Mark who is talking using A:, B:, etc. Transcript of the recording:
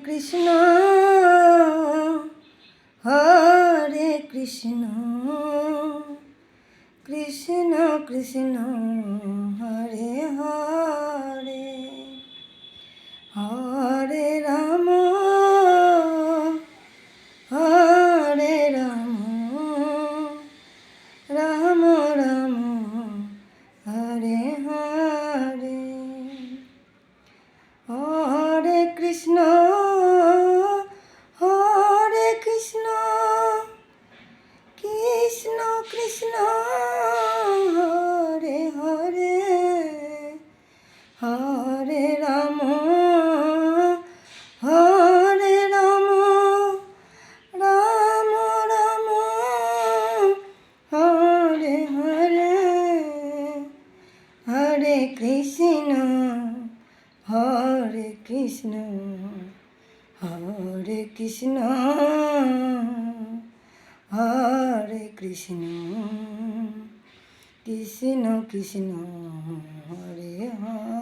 A: Krishna Hare Krishna Krishna Krishna Hare Hare Hare Ram Hare Ram Ram Ram Hare Hare Hare Krishna Krishna Krishna Hare Hare Hare Ram Hare Ram Ram Ram Hare Hare Hare Krishna Hare Krishna Hare Krishna Hare Krishna Krishna Krishna Hare Hare.